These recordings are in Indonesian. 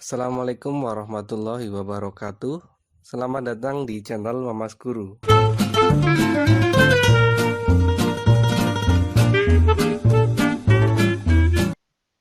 Assalamualaikum warahmatullahi wabarakatuh. Selamat datang di channel Mamas Guru.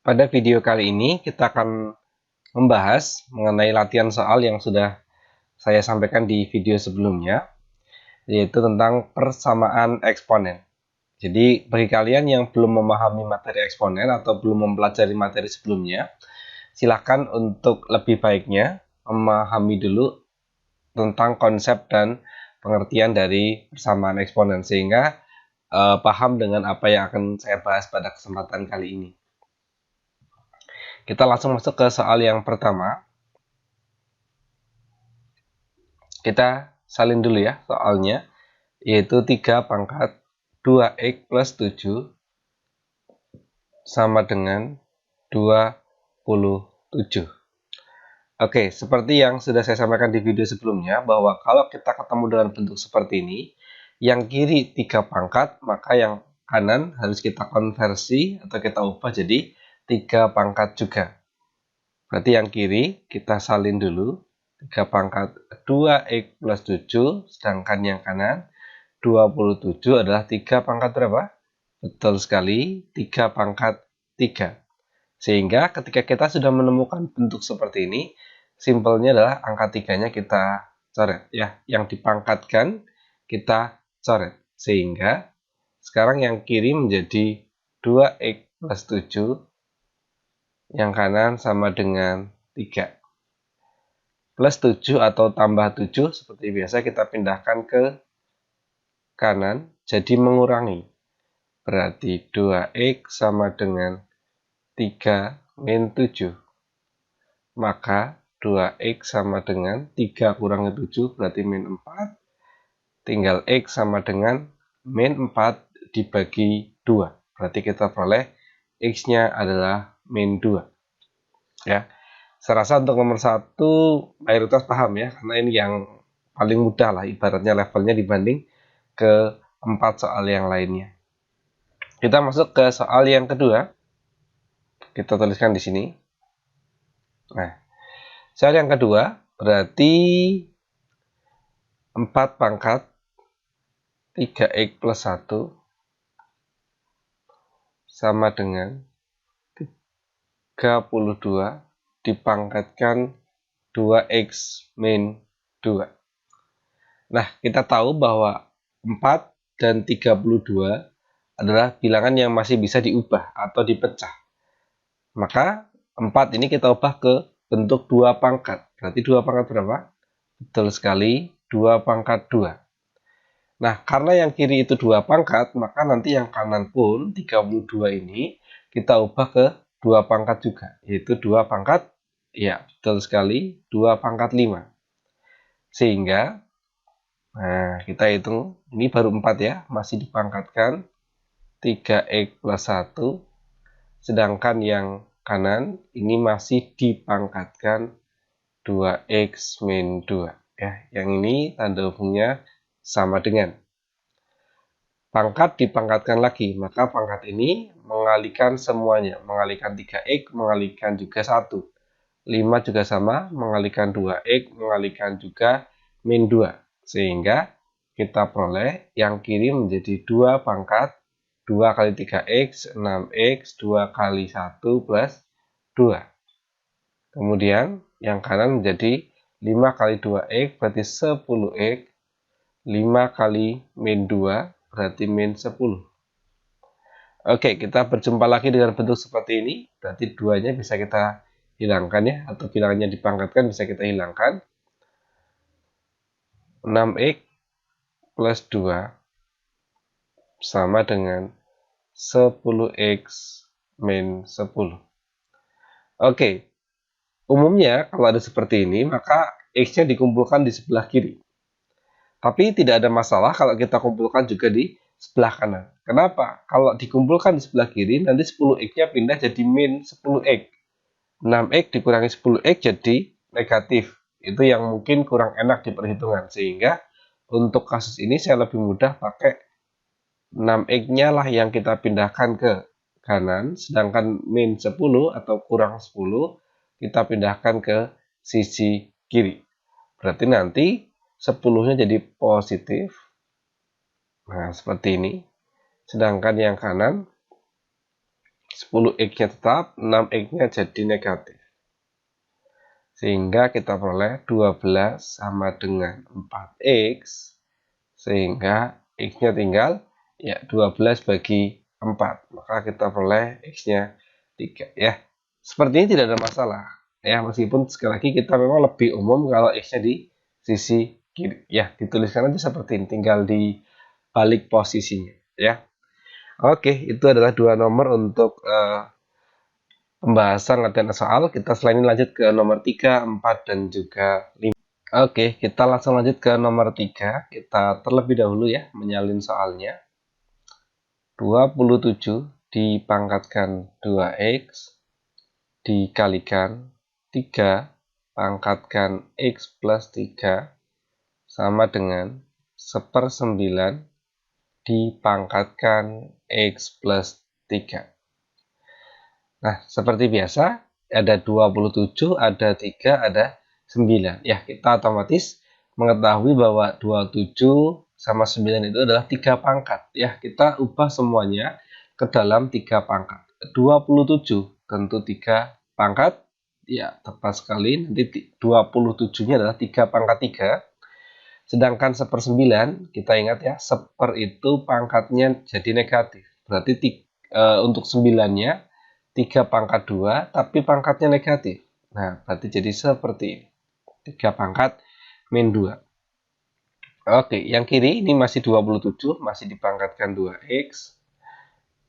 Pada video kali ini kita akan membahas mengenai latihan soal yang sudah saya sampaikan di video sebelumnya, yaitu tentang persamaan eksponen. Jadi bagi kalian yang belum memahami materi eksponen atau belum mempelajari materi sebelumnya, silakan untuk lebih baiknya memahami dulu tentang konsep dan pengertian dari persamaan eksponen sehingga paham dengan apa yang akan saya bahas pada kesempatan kali ini. Kita langsung masuk ke soal yang pertama. Kita salin dulu ya soalnya, yaitu 3 pangkat 2x plus 7 sama dengan 27. Oke, seperti yang sudah saya sampaikan di video sebelumnya, bahwa kalau kita ketemu dengan bentuk seperti ini, yang kiri 3 pangkat, maka yang kanan harus kita konversi atau kita ubah jadi 3 pangkat juga. Berarti yang kiri kita salin dulu, 3 pangkat 2x plus 7, sedangkan yang kanan 27 adalah 3 pangkat berapa? Betul sekali, 3 pangkat 3. Sehingga ketika kita sudah menemukan bentuk seperti ini, simpelnya adalah angka 3-nya kita coret ya. Yang dipangkatkan kita coret. Sehingga sekarang yang kiri menjadi 2x plus 7, yang kanan sama dengan 3. Plus 7 atau tambah 7 seperti biasa kita pindahkan ke kanan, jadi mengurangi. Berarti 2x sama dengan 3 min 7. Maka 2x sama dengan 3 kurangi 7 berarti min 4. Tinggal x sama dengan min 4 dibagi 2. Berarti kita peroleh x-nya adalah min 2. Ya. Saya rasa untuk nomor 1 mayoritas paham ya, karena ini yang paling mudah lah ibaratnya levelnya dibanding ke 4 soal yang lainnya. Kita masuk ke soal yang kedua. Kita tuliskan di sini. Nah, soal yang kedua berarti 4 pangkat 3x plus 1 sama dengan 32 dipangkatkan 2x min 2. Nah, kita tahu bahwa 4 dan 32 adalah bilangan yang masih bisa diubah atau dipecah. Maka 4 ini kita ubah ke bentuk 2 pangkat. Berarti 2 pangkat berapa? Betul sekali, 2 pangkat 2. Nah, karena yang kiri itu 2 pangkat, maka nanti yang kanan pun 32 ini kita ubah ke 2 pangkat juga, yaitu 2 pangkat, ya betul sekali, 2 pangkat 5. Sehingga, nah kita hitung, ini baru 4 ya, masih dipangkatkan 3x plus 1, sedangkan yang kanan ini masih dipangkatkan 2x min 2. Ya, yang ini tanda hubungnya sama dengan. Pangkat dipangkatkan lagi, maka pangkat ini mengalihkan semuanya. Mengalihkan 3x, mengalihkan juga 1. 5 juga sama, mengalihkan 2x, mengalihkan juga min 2. Sehingga kita peroleh yang kiri menjadi 2 pangkat 2 kali 3x, 6x, 2 kali 1 plus 2. Kemudian yang kanan menjadi 5 kali 2x berarti 10x, 5 kali min 2 berarti min 10. Oke, kita berjumpa lagi dengan bentuk seperti ini. Berarti 2-nya bisa kita hilangkan ya, atau bilangannya dipangkatkan bisa kita hilangkan. 6x plus 2 sama dengan 10x min 10. Oke, umumnya kalau ada seperti ini, maka x-nya dikumpulkan di sebelah kiri. Tapi tidak ada masalah kalau kita kumpulkan juga di sebelah kanan. Kenapa? Kalau dikumpulkan di sebelah kiri, nanti 10x-nya pindah jadi min 10x. 6x dikurangi 10x jadi negatif. Itu yang mungkin kurang enak di perhitungan. Sehingga untuk kasus ini saya lebih mudah pakai 6x-nya lah yang kita pindahkan ke kanan. Sedangkan min 10 atau kurang 10 kita pindahkan ke sisi kiri. Berarti nanti 10-nya jadi positif. Nah, seperti ini. Sedangkan yang kanan 10x-nya tetap, 6x-nya jadi negatif. Sehingga kita peroleh 12 sama dengan 4x. Sehingga x-nya tinggal ya 12 bagi 4. Maka kita peroleh x-nya 3 ya. Seperti ini tidak ada masalah. Ya, meskipun sekali lagi kita memang lebih umum kalau x-nya di sisi kiri. Ya, dituliskan aja seperti ini, tinggal dibalik posisinya ya. Oke, itu adalah dua nomor untuk pembahasan latihan soal. Kita selain ini lanjut ke nomor 3, 4, dan juga 5. Oke, kita langsung lanjut ke nomor 3. Kita terlebih dahulu ya menyalin soalnya. 27 dipangkatkan 2x dikalikan 3 pangkatkan x plus 3 sama dengan 1/9 dipangkatkan x plus 3. Nah, seperti biasa, ada 27, ada 3, ada 9. Ya, kita otomatis mengetahui bahwa 27 sama 9 itu adalah 3 pangkat. Ya, kita ubah semuanya ke dalam 3 pangkat. 27 tentu 3 pangkat. Ya, tepat sekali. Nanti 27-nya adalah 3 pangkat 3. Sedangkan 1/9, kita ingat ya, 1/, itu pangkatnya jadi negatif. Berarti untuk 9-nya 3 pangkat 2, tapi pangkatnya negatif. Nah, berarti jadi seperti ini. 3 pangkat min 2. Oke, yang kiri ini masih 27, masih dipangkatkan 2x,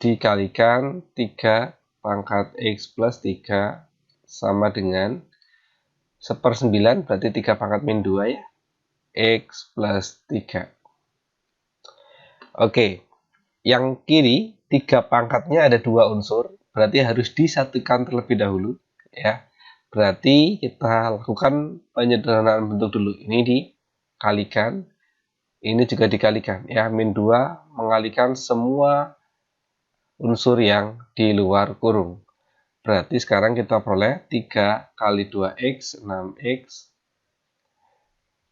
dikalikan 3 pangkat x plus 3, sama dengan 1/9, berarti 3 pangkat min 2 ya, x plus 3. Oke, yang kiri 3 pangkatnya ada 2 unsur, berarti harus disatukan terlebih dahulu ya. Berarti kita lakukan penyederhanaan bentuk dulu. Ini dikalikan, ini juga dikalikan ya. Min 2 mengalikan semua unsur yang di luar kurung. Berarti sekarang kita peroleh 3 kali 2x, 6x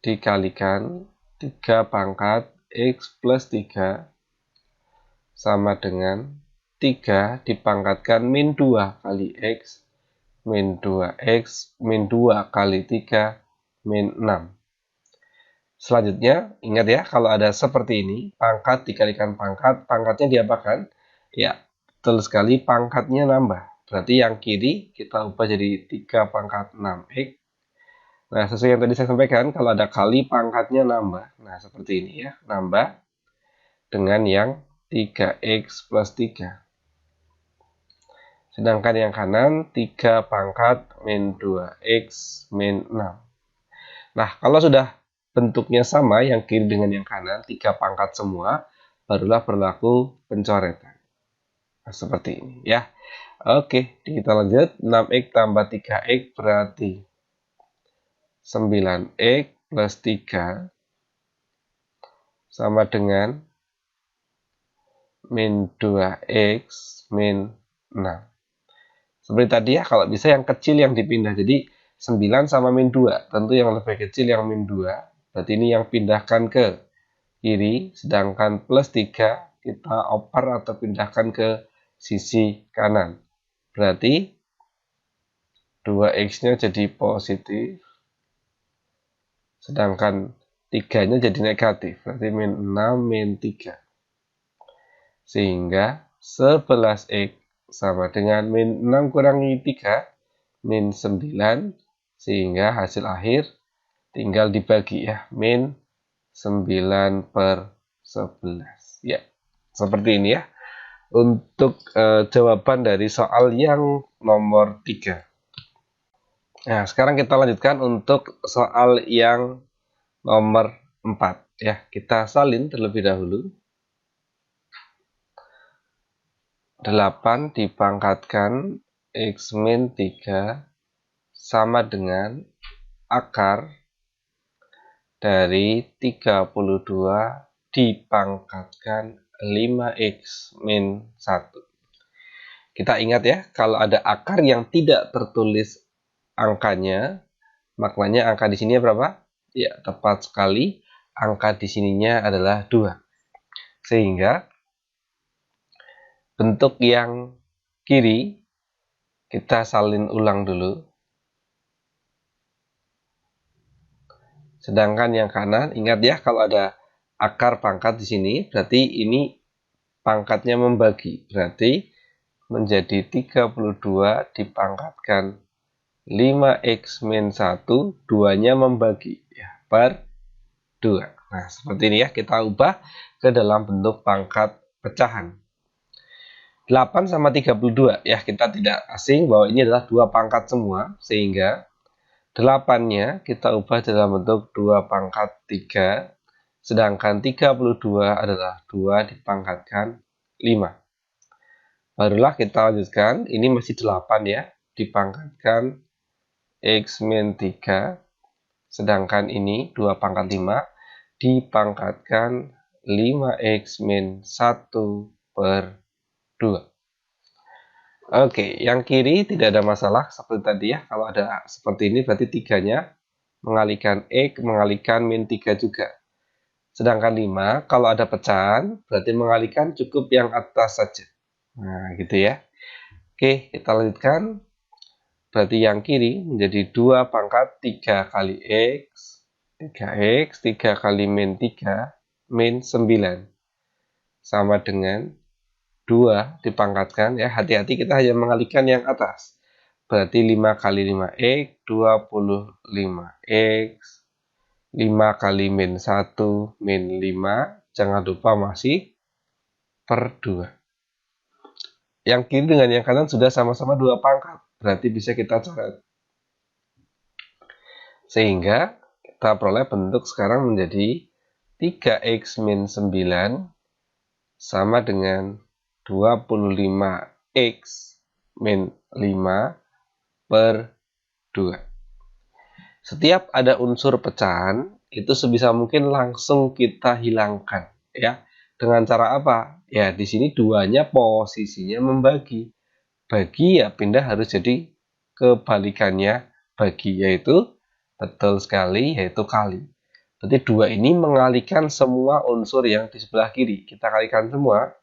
dikalikan 3 pangkat x plus 3 sama dengan 3 dipangkatkan min 2 kali x, min 2x, min 2 kali 3, min 6. Selanjutnya, ingat ya, kalau ada seperti ini, pangkat dikalikan pangkat, pangkatnya diapakan? Ya, betul sekali, pangkatnya nambah. Berarti yang kiri kita ubah jadi 3 pangkat 6x. Nah, sesuai yang tadi saya sampaikan, kalau ada kali, pangkatnya nambah. Nah, seperti ini ya, nambah dengan yang 3x plus 3. Sedangkan yang kanan 3 pangkat min 2x min 6. Nah, kalau sudah bentuknya sama yang kiri dengan yang kanan, 3 pangkat semua, barulah berlaku pencoretan. Nah, seperti ini ya. Oke, kita lanjut. 6x tambah 3x berarti 9x plus 3 sama dengan min 2x min 6. Seperti tadi ya, kalau bisa yang kecil yang dipindah. Jadi 9 sama min 2. Tentu yang lebih kecil yang min 2. Berarti ini yang pindahkan ke kiri. Sedangkan plus 3 kita oper atau pindahkan ke sisi kanan. Berarti 2x-nya jadi positif. Sedangkan 3-nya jadi negatif. Berarti min 6 min 3. Sehingga 11x sama dengan min 6 kurangi 3, min 9, sehingga hasil akhir tinggal dibagi ya, min 9/11. Ya, seperti ini ya, untuk jawaban dari soal yang nomor 3. Nah, sekarang kita lanjutkan untuk soal yang nomor 4. Ya, kita salin terlebih dahulu. 8 dipangkatkan x min 3 sama dengan akar dari 32 dipangkatkan 5x min 1. Kita ingat ya, kalau ada akar yang tidak tertulis angkanya, maknanya angka di sini berapa? Ya, tepat sekali. Angka di sininya adalah 2. Sehingga bentuk yang kiri kita salin ulang dulu. Sedangkan yang kanan, ingat ya kalau ada akar pangkat di sini, berarti ini pangkatnya membagi. Berarti menjadi 32 dipangkatkan 5x min 1, 2-nya membagi ya, per 2. Nah, seperti ini ya, kita ubah ke dalam bentuk pangkat pecahan. 8 sama 32 ya, kita tidak asing bahwa ini adalah dua pangkat semua, sehingga 8-nya kita ubah dalam bentuk 2 pangkat 3, sedangkan 32 adalah 2 dipangkatkan 5. Barulah kita lanjutkan, ini masih 8 ya, dipangkatkan x min 3, sedangkan ini 2 pangkat 5 dipangkatkan 5x min 1 per 2. Oke, yang kiri tidak ada masalah seperti tadi ya. Kalau ada seperti ini berarti 3-nya mengalihkan x, mengalihkan min 3 juga. Sedangkan 5, kalau ada pecahan berarti mengalihkan cukup yang atas saja. Nah, gitu ya. Oke, kita lanjutkan. Berarti yang kiri menjadi 2 pangkat 3 kali x, 3x, 3 kali min 3, min 9. Sama dengan 2 dipangkatkan, ya hati-hati kita hanya mengalihkan yang atas. Berarti 5 kali 5x, 25x, 5 kali min 1, min 5, jangan lupa masih per 2. Yang kiri dengan yang kanan sudah sama-sama 2 pangkat, berarti bisa kita coret. Sehingga kita peroleh bentuk sekarang menjadi 3x min 9 sama dengan 25x min 5 per 2. Setiap ada unsur pecahan, itu sebisa mungkin langsung kita hilangkan. Ya, dengan cara apa? Ya, di sini 2-nya posisinya membagi. Bagi ya pindah harus jadi kebalikannya bagi, yaitu betul sekali, yaitu kali. Berarti 2 ini mengalihkan semua unsur yang di sebelah kiri. Kita kalikan semua.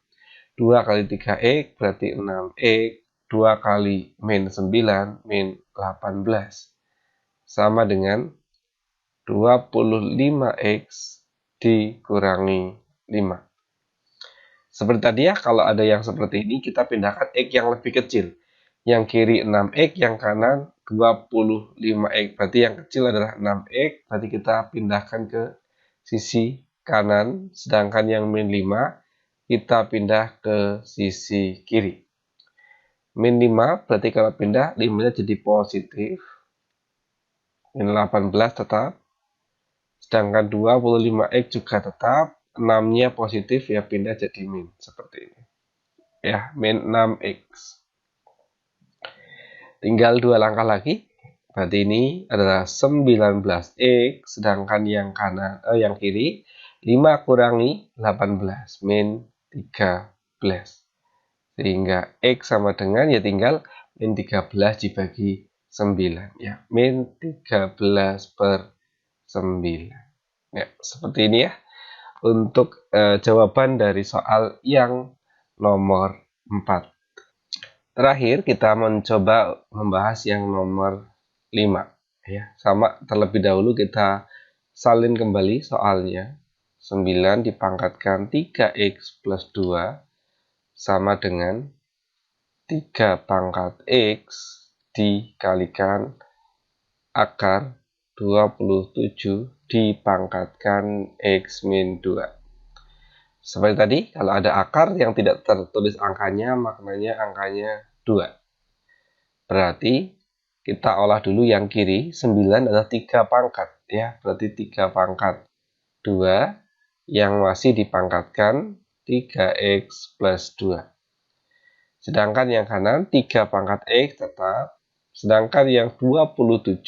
2 kali 3x berarti 6x. 2 kali min 9 min 18. Sama dengan 25x dikurangi 5. Seperti tadi ya, kalau ada yang seperti ini, kita pindahkan x yang lebih kecil. Yang kiri 6x, yang kanan 25x. Berarti yang kecil adalah 6x, berarti kita pindahkan ke sisi kanan. Sedangkan yang min 5, kita pindah ke sisi kiri. Min 5, berarti kalau pindah, 5-nya jadi positif. Min 18 tetap. Sedangkan 25x juga tetap. 6-nya positif, ya pindah jadi min. Seperti ini. Ya, min 6x. Tinggal 2 langkah lagi. Berarti ini adalah 19x, sedangkan yang kanan yang kiri 5 kurangi 18 min 13. Sehingga x sama dengan ya tinggal min 13 dibagi 9 ya, min 13 per 9. Ya, seperti ini ya untuk jawaban dari soal yang nomor 4. Terakhir kita mencoba membahas yang nomor 5 ya. Sama terlebih dahulu kita salin kembali soalnya. 9 dipangkatkan 3x plus 2 sama dengan 3 pangkat x dikalikan akar 27 dipangkatkan x min 2. Seperti tadi, kalau ada akar yang tidak tertulis angkanya, maknanya angkanya 2. Berarti kita olah dulu yang kiri, 9 adalah 3 pangkat. Ya, berarti 3 pangkat 2 yang masih dipangkatkan 3x plus 2. Sedangkan yang kanan 3 pangkat x tetap. Sedangkan yang 27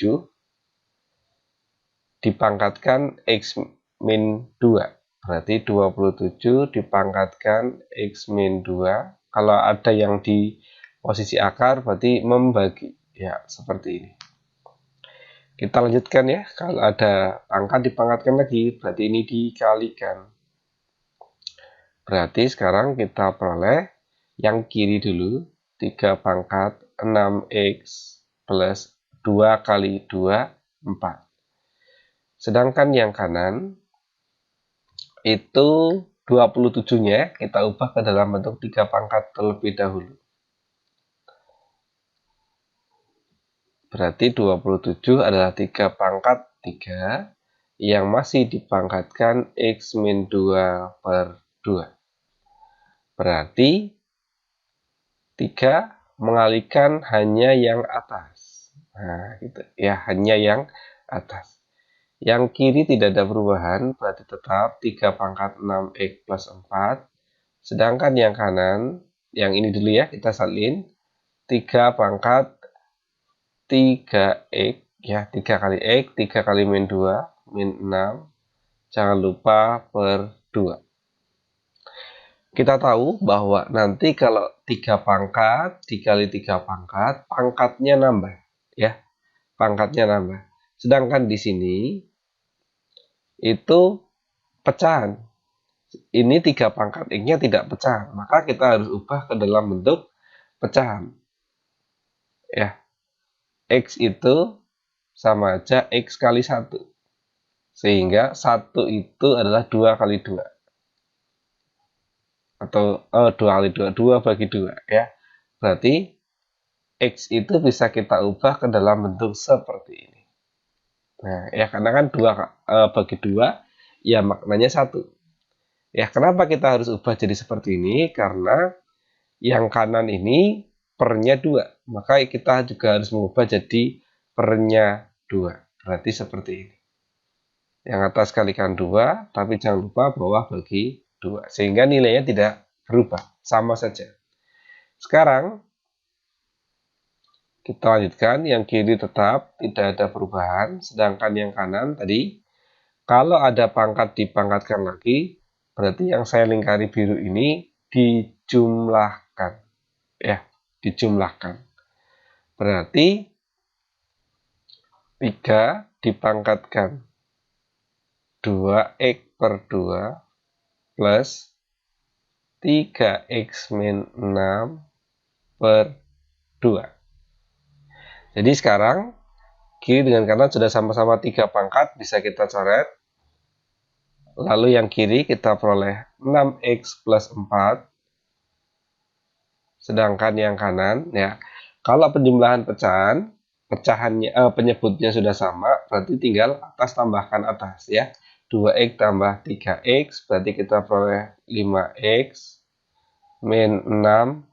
dipangkatkan x min 2. Berarti 27 dipangkatkan x min 2. Kalau ada yang di posisi akar berarti membagi. Ya, seperti ini. Kita lanjutkan ya, kalau ada angka dipangkatkan lagi, berarti ini dikalikan. Berarti sekarang kita peroleh yang kiri dulu, 3 pangkat 6x plus 2 kali 2, 4. Sedangkan yang kanan, itu 27-nya kita ubah ke dalam bentuk 3 pangkat terlebih dahulu. Berarti 27 adalah 3 pangkat 3 yang masih dipangkatkan x min 2 per 2. Berarti 3 mengalihkan hanya yang atas. Nah, gitu ya, hanya yang atas. Yang kiri tidak ada perubahan, berarti tetap 3 pangkat 6x plus 4. Sedangkan yang kanan, yang ini dulu ya, kita salin. 3 pangkat 3x, ya 3 kali x, 3 kali min 2, min 6. Jangan lupa per 2. Kita tahu bahwa nanti kalau 3 pangkat dikali 3 pangkat, pangkatnya nambah. Ya, pangkatnya nambah. Sedangkan di sini, itu pecahan. Ini 3 pangkat x-nya tidak pecah, maka kita harus ubah ke dalam bentuk pecahan. Ya, x itu sama aja x kali 1. Sehingga 1 itu adalah 2 kali 2. Atau 2 kali 2, 2 bagi 2 ya. Berarti x itu bisa kita ubah ke dalam bentuk seperti ini. Nah, ya karena kan 2 bagi 2 ya maknanya 1. Ya, kenapa kita harus ubah jadi seperti ini? Karena yang kanan ini pernya 2, maka kita juga harus mengubah jadi pernya 2. Berarti seperti ini. Yang atas kalikan 2, tapi jangan lupa bawah bagi 2. Sehingga nilainya tidak berubah, sama saja. Sekarang, kita lanjutkan. Yang kiri tetap tidak ada perubahan, sedangkan yang kanan tadi, kalau ada pangkat dipangkatkan lagi, berarti yang saya lingkari biru ini dijumlahkan. Ya, dijumlahkan. Berarti 3 dipangkatkan 2x per 2 plus 3x min 6 per 2. Jadi sekarang kiri dengan kanan sudah sama-sama 3 pangkat, bisa kita coret. Lalu yang kiri kita peroleh 6x plus 4. Sedangkan yang kanan, ya, kalau penjumlahan penyebutnya sudah sama, berarti tinggal atas tambahkan atas ya. 2x tambah 3x, berarti kita peroleh 5x min 6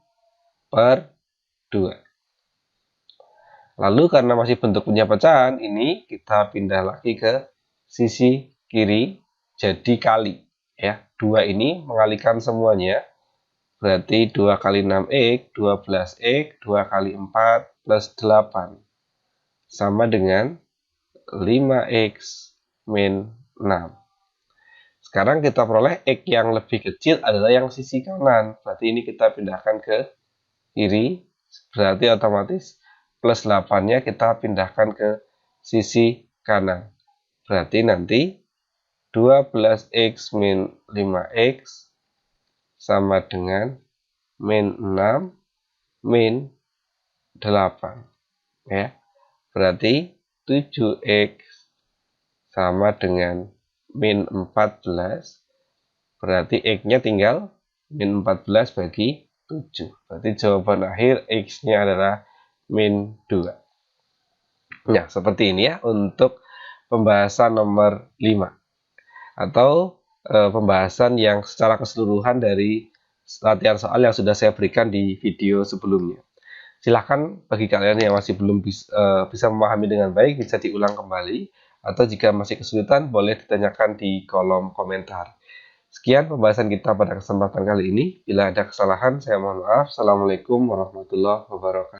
per 2. Lalu karena masih bentuknya pecahan, ini kita pindah lagi ke sisi kiri, jadi kali. Ya, 2 ini mengalihkan semuanya. Berarti 2 kali 6x, 12x, 2 kali 4 plus 8. Sama dengan 5x min 6. Sekarang kita peroleh x yang lebih kecil adalah yang sisi kanan. Berarti ini kita pindahkan ke kiri. Berarti otomatis plus 8-nya kita pindahkan ke sisi kanan. Berarti nanti 12x min 5x sama dengan min 6 min 8 ya. Berarti 7x sama dengan min 14. Berarti x-nya tinggal min 14 bagi 7. Berarti jawaban akhir x-nya adalah min 2. Nah, seperti ini ya untuk pembahasan nomor 5. Atau pembahasan yang secara keseluruhan dari latihan soal yang sudah saya berikan di video sebelumnya. Silahkan bagi kalian yang masih belum bisa memahami dengan baik, bisa diulang kembali. Atau jika masih kesulitan, boleh ditanyakan di kolom komentar. Sekian pembahasan kita pada kesempatan kali ini. Bila ada kesalahan, saya mohon maaf. Assalamualaikum warahmatullahi wabarakatuh.